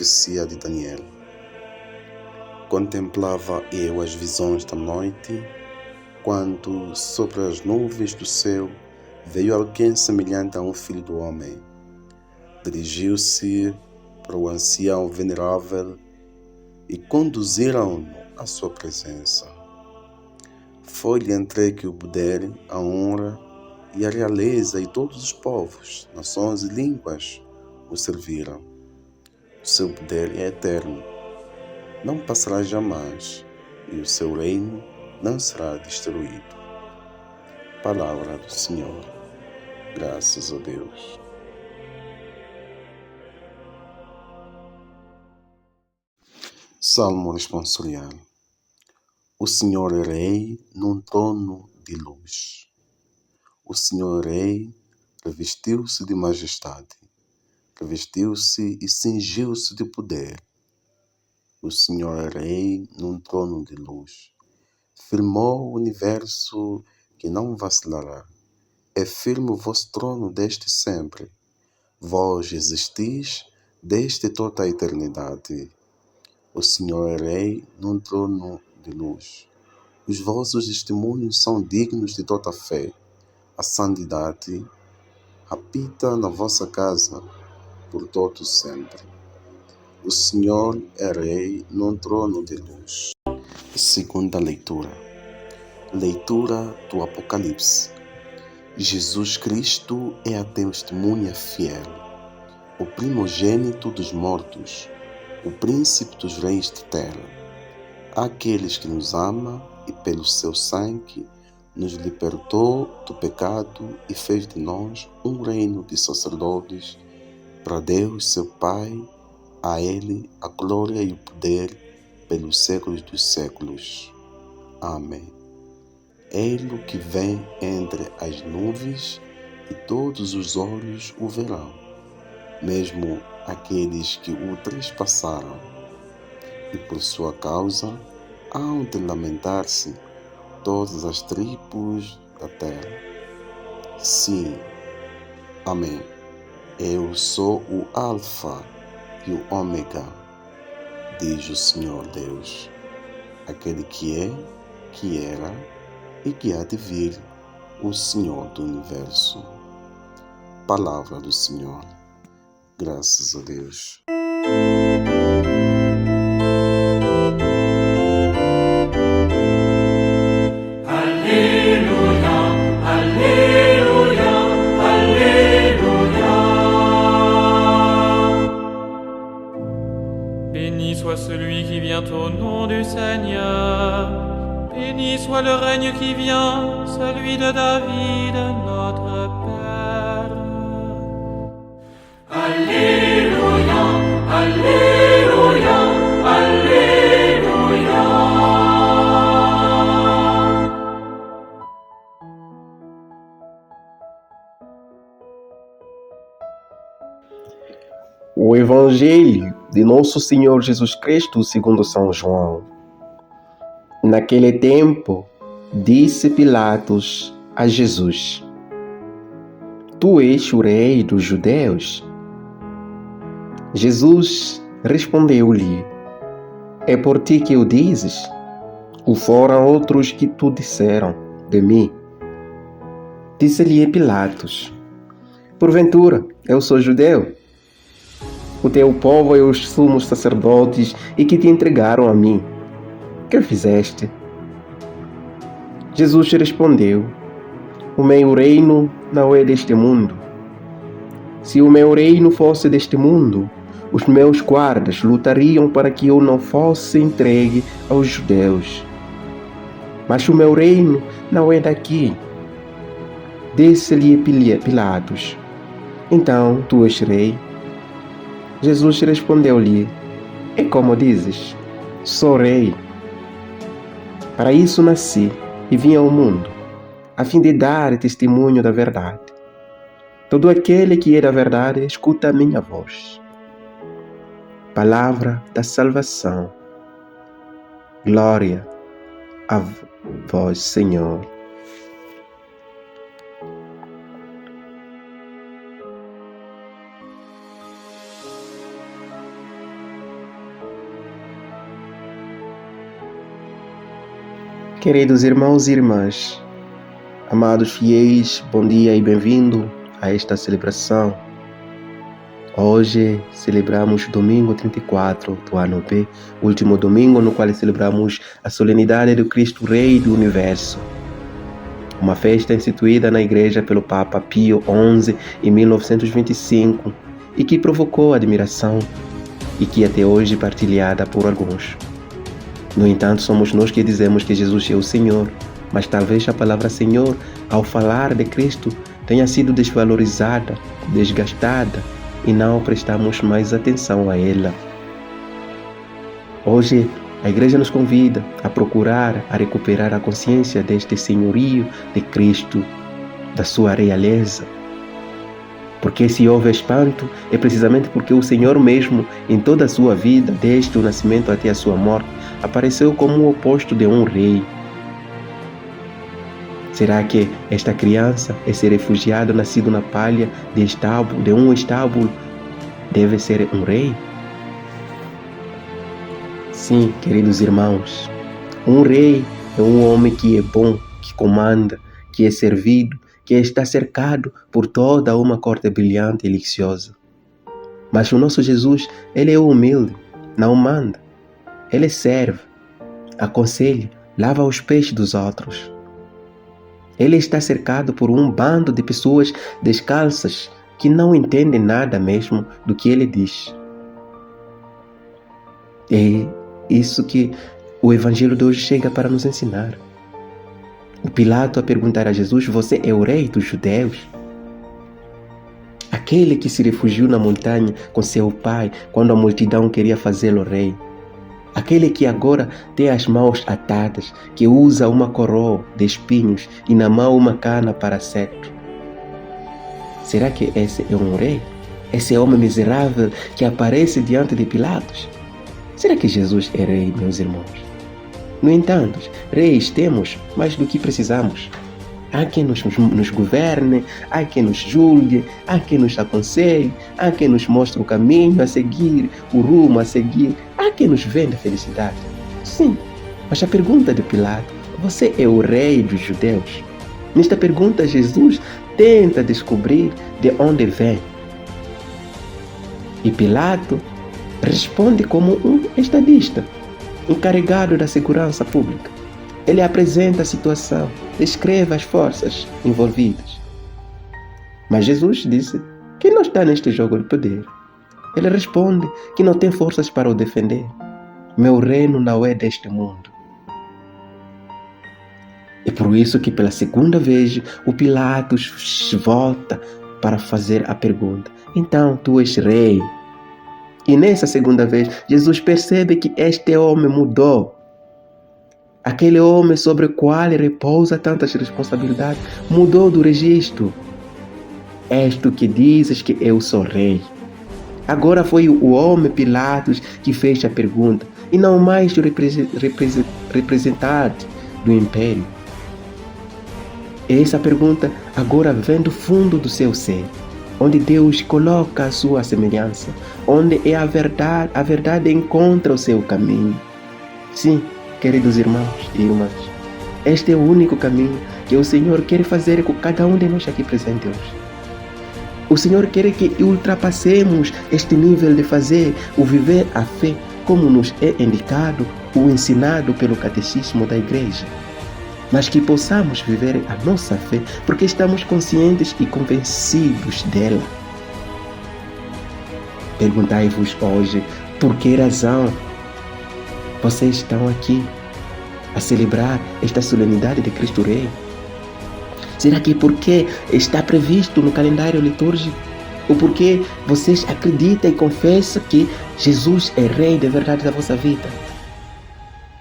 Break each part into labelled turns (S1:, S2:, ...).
S1: profecia de Daniel. Contemplava eu as visões da noite, quando sobre as nuvens do céu veio alguém semelhante a um filho do homem. Dirigiu-se para o ancião venerável e conduziram-no à sua presença. Foi-lhe entregue o poder, a honra e a realeza, e todos os povos, nações e línguas o serviram. O seu poder é eterno, não passará jamais, e o seu reino não será destruído. Palavra do Senhor. Graças a Deus. Salmo responsorial. O Senhor é Rei num trono de luz. O Senhor é Rei, revestiu-se de majestade, revestiu-se e cingiu-se de poder. O Senhor é Rei num trono de luz. Firmou o universo que não vacilará. É firme o vosso trono desde sempre. Vós existis desde toda a eternidade. O Senhor é Rei num trono de luz. Os vossos testemunhos são dignos de toda a fé. A santidade habita na vossa casa por todo sempre. O Senhor é Rei num trono de luz. Segunda leitura. Leitura do Apocalipse. Jesus Cristo é a testemunha fiel, o primogênito dos mortos, o príncipe dos reis de terra. Aqueles que nos ama e pelo seu sangue nos libertou do pecado e fez de nós um reino de sacerdotes para Deus, seu Pai. A Ele a glória e o poder pelos séculos dos séculos. Amém. Ele que vem entre as nuvens e todos os olhos o verão, mesmo aqueles que o trespassaram, e por sua causa hão de lamentar-se todas as tribos da terra. Sim, amém. Eu sou o Alfa e o Ômega, diz o Senhor Deus, aquele que é, que era e que há de vir, o Senhor do Universo. Palavra do Senhor. Graças a Deus.
S2: Béni soit celui qui vient au nom du Seigneur. Béni soit le règne qui vient, celui de David, notre Père. Alléluia, Alléluia, Alléluia.
S3: O Evangelho de Nosso Senhor Jesus Cristo segundo São João. Naquele tempo, disse Pilatos a Jesus: Tu és o rei dos judeus? Jesus respondeu-lhe: É por ti que o dizes? Ou foram outros que tu disseram de mim? Disse-lhe Pilatos: Porventura, eu sou judeu? O teu povo e os sumos sacerdotes e que te entregaram a mim. Que fizeste? Jesus respondeu: O meu reino não é deste mundo. Se o meu reino fosse deste mundo, os meus guardas lutariam para que eu não fosse entregue aos judeus. Mas o meu reino não é daqui. Disse-lhe Pilatos: Então tu és rei? Jesus respondeu-lhe: É como dizes, sou rei. Para isso nasci e vim ao mundo, a fim de dar testemunho da verdade. Todo aquele que é da verdade escuta a minha voz. Palavra da salvação. Glória a vós, Senhor. Queridos irmãos e irmãs, amados fiéis, bom dia e bem-vindo a esta celebração. Hoje celebramos domingo 34 do ano B, último domingo no qual celebramos a solenidade do Cristo Rei do Universo. Uma festa instituída na igreja pelo Papa Pio XI em 1925 e que provocou admiração e que até hoje é partilhada por alguns. No entanto, somos nós que dizemos que Jesus é o Senhor, mas talvez a palavra Senhor, ao falar de Cristo, tenha sido desvalorizada, desgastada e não prestamos mais atenção a ela. Hoje, a igreja nos convida a procurar, a recuperar a consciência deste senhorio de Cristo, da sua realeza. Porque se houve espanto, é precisamente porque o Senhor mesmo, em toda a sua vida, desde o nascimento até a sua morte, apareceu como o oposto de um rei. Será que esta criança, esse refugiado nascido na palha de um estábulo, deve ser um rei? Sim, queridos irmãos, um rei é um homem que é bom, que comanda, que é servido, que está cercado por toda uma corte brilhante e deliciosa. Mas o nosso Jesus, ele é humilde, não manda. Ele serve, aconselha, lava os pés dos outros. Ele está cercado por um bando de pessoas descalças que não entendem nada mesmo do que ele diz. É isso que o Evangelho de hoje chega para nos ensinar. O Pilato a perguntar a Jesus: você é o rei dos judeus? Aquele que se refugiou na montanha com seu pai quando a multidão queria fazê-lo rei. Aquele que agora tem as mãos atadas, que usa uma coroa de espinhos e na mão uma cana para cetro. Será que esse é um rei? Esse homem miserável que aparece diante de Pilatos? Será que Jesus é rei, meus irmãos? No entanto, reis temos mais do que precisamos. Há quem nos governe, há quem nos julgue, há quem nos aconselhe, há quem nos mostre o caminho a seguir, o rumo a seguir, há quem nos venda a felicidade. Sim, mas a pergunta de Pilato: você é o rei dos judeus? Nesta pergunta, Jesus tenta descobrir de onde vem. E Pilato responde como um estadista, encarregado da segurança pública. Ele apresenta a situação, descreve as forças envolvidas. Mas Jesus disse que não está neste jogo de poder. Ele responde que não tem forças para o defender. Meu reino não é deste mundo. É por isso que pela segunda vez o Pilatos volta para fazer a pergunta: então tu és rei? E nessa segunda vez, Jesus percebe que este homem mudou. Aquele homem sobre o qual repousa tantas responsabilidades mudou do registro. És tu que dizes que eu sou rei. Agora foi o homem Pilatos que fez a pergunta, e não mais o representante do império. Essa pergunta agora vem do fundo do seu ser, onde Deus coloca a sua semelhança, onde é a verdade encontra o seu caminho. Sim, queridos irmãos e irmãs, este é o único caminho que o Senhor quer fazer com cada um de nós aqui presentes hoje. O Senhor quer que ultrapassemos este nível de fazer o viver a fé como nos é indicado ou ensinado pelo catecismo da igreja, mas que possamos viver a nossa fé porque estamos conscientes e convencidos dela. Perguntai-vos hoje, por que razão vocês estão aqui a celebrar esta solenidade de Cristo Rei? Será que porque está previsto no calendário litúrgico? Ou porque vocês acreditam e confessam que Jesus é Rei de verdade da vossa vida?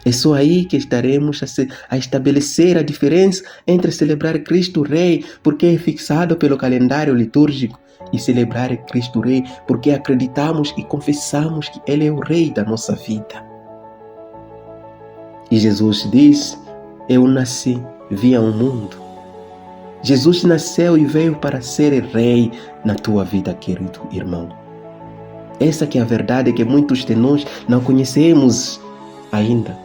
S3: É só aí que estaremos a estabelecer a diferença entre celebrar Cristo Rei porque é fixado pelo calendário litúrgico e celebrar Cristo Rei porque acreditamos e confessamos que Ele é o Rei da nossa vida. E Jesus diz: eu nasci, vi ao mundo. Jesus nasceu e veio para ser Rei na tua vida, querido irmão. Essa que é a verdade que muitos de nós não conhecemos ainda.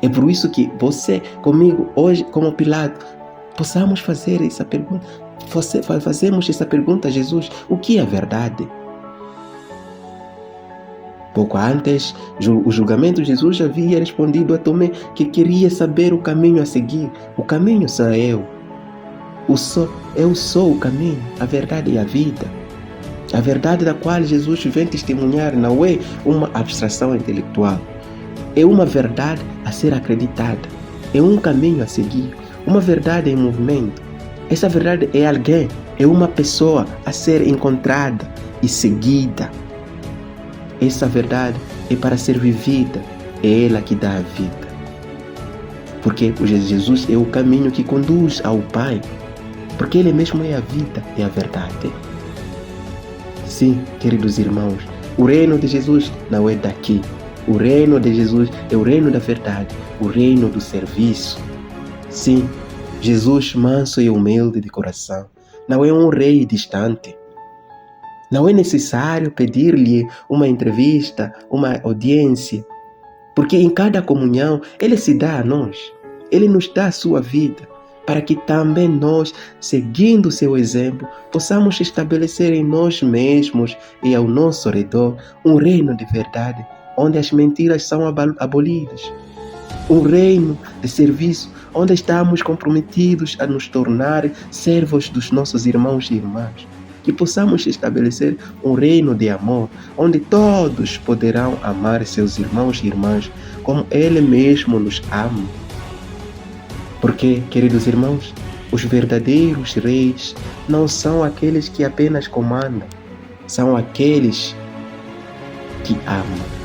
S3: É por isso que você, comigo, hoje, como Pilato, possamos fazer essa pergunta. Fazemos essa pergunta a Jesus: o que é verdade? Pouco antes, o julgamento, Jesus havia respondido a Tomé que queria saber o caminho a seguir. O caminho sou eu. Eu sou o caminho, a verdade e a vida. A verdade da qual Jesus vem testemunhar não é uma abstração intelectual. É uma verdade a ser acreditada. É um caminho a seguir. Uma verdade em movimento. Essa verdade é alguém, é uma pessoa a ser encontrada e seguida. Essa verdade é para ser vivida. É ela que dá a vida. Porque Jesus é o caminho que conduz ao Pai. Porque Ele mesmo é a vida, é a verdade. Sim, queridos irmãos, o reino de Jesus não é daqui. O reino de Jesus é o reino da verdade, o reino do serviço. Sim, Jesus manso e humilde de coração, não é um rei distante. Não é necessário pedir-lhe uma entrevista, uma audiência, porque em cada comunhão Ele se dá a nós. Ele nos dá a sua vida, para que também nós, seguindo seu exemplo, possamos estabelecer em nós mesmos e ao nosso redor um reino de verdade, onde as mentiras são abolidas. Um reino de serviço, onde estamos comprometidos a nos tornar servos dos nossos irmãos e irmãs. Que possamos estabelecer um reino de amor, onde todos poderão amar seus irmãos e irmãs como Ele mesmo nos ama. Porque, queridos irmãos, os verdadeiros reis não são aqueles que apenas comandam, são aqueles que amam.